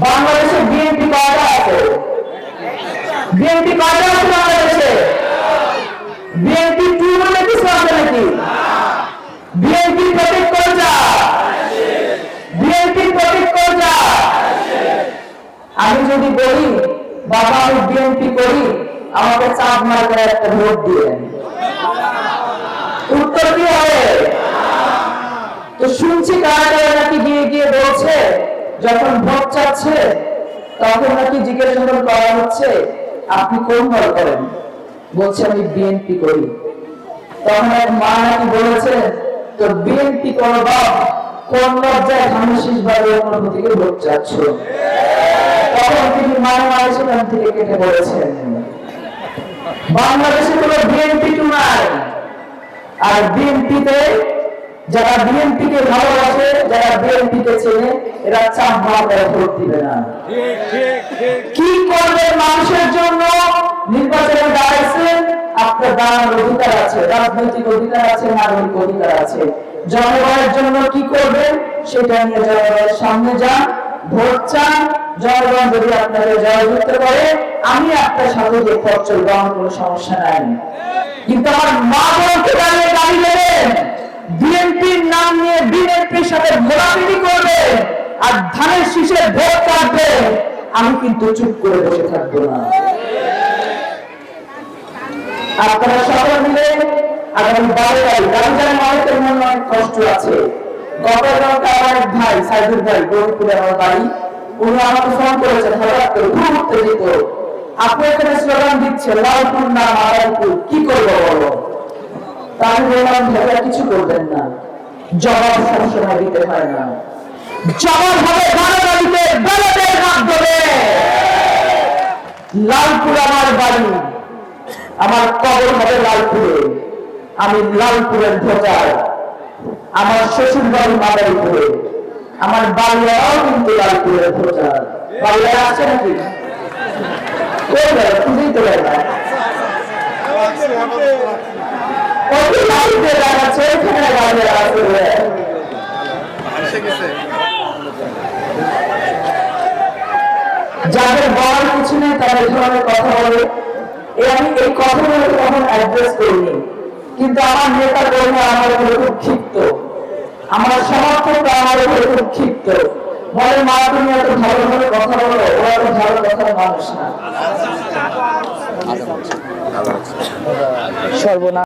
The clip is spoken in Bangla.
বাংলাদেশে বিএনপি কয়টা আছে? বিএনপি কয়টা আছে বাংলাদেশে? বিএনপি টু বলে কিছু আছে নাকি? বিএনপি প্রতীক কোনটা? বিএনপি প্রতীক কোনটা? আমি যদি বলি বাবা আমি বিএনপি করি, আমাকে চাপ মার করে একটা ভোট দিলেন, উত্তর কি হবে? তো শুনছি কারা নাকি গিয়ে গিয়ে বলছে, যখন ভোট চাচ্ছে তখন নাকি জিজ্ঞাসা করা হচ্ছে আপনি কোন দল করেন, বলছে আমি বিএনপি করি। তখন এক মা নাকি বলেছে তো বিএনপি করো বাপ, কোন লজ্জায় ধানের ভাবে অন্য দিকে ভোট চাচ্ছ? তখন তিনি মারে সেখান থেকে কেটে পড়েছেন। বাংলাদেশে কোনো বিএনপি টু নাই। আর বিএনপিতে যারা বিএনপি কে ভালোবাসে, যারা বিএনপি কে চেনে, এরা চাপ মারে ভোট দিবে না। কি করবে মানুষের জন্য? নির্বাচনে দাঁড়াইছেন, আপনার দাঁড়ানোর অধিকার আছে, রাজনৈতিক অধিকার আছে, নাগরিক অধিকার আছে। জনগণের জন্য কি করবেন সেটা নিয়ে জনগণের সামনে যান, ভোট চান। জনগণ যদি আপনাকে জয়যুক্ত করে, আমি আপনার সাথে যে পথ চলবো, আমার কোনো সমস্যা নাই। কিন্তু আমার মা বোনকে দাঁড়িয়ে গাড়ি দেবেন, বিএনপির নাম নিয়ে বিএনপির সাথে ঘোরাফেরি করবে আর ধানের শীষে ভোট কাটবে, আমি কিন্তু চুপ করে বসে থাকবো না। আপনারা সকলে মিলে আগামী 12 তারিখ, আমি জানি অনেকের মনে অনেক কষ্ট আছে। গতকালকে আমার এক ভাই সাইদুল ভাই, গৌরপুরে আমার বাড়ি, উনি আমাকে ফোন করেছেন হঠাৎ করে, ঘুরতে যেত, আপনি এখানে স্লোগান দিচ্ছেন লালপুর না মাদারপুর, কি করবো বলো? তা আমি বললাম ভাইয়া কিছু করবেন না, জবাব সবসময় দিতে হয় না, জবাব হবে গণতান্ত্রিক ব্যালটের মাধ্যমে। লালপুর আমার বাড়ি, আমার কবর হবে লালপুরে, আমি লালপুরের ভোটার। আমার শ্বশুর বাড়ি মাদারীপুরে, আমার বাড়িয়াও কিন্তু লালপুরের ভোটার। বাড়িয়া আছে নাকি? খুঁজেই তো না, যাদের বলার কিছু নেই তারা এই ধরনের কথা বলে। আমি এই কথাগুলো কখন অ্যাড্রেস করিনি, কিন্তু আমার নেতা কর্মী আমার উপরে খুব ক্ষিপ্ত, আমার সমর্থকরা আমার উপরে খুব ক্ষিপ্ত, বলে মা তুমি এত ভালো ভালো কথা বলো, ওরা তো ভালো কথার মানুষ না। সর্বনাশ।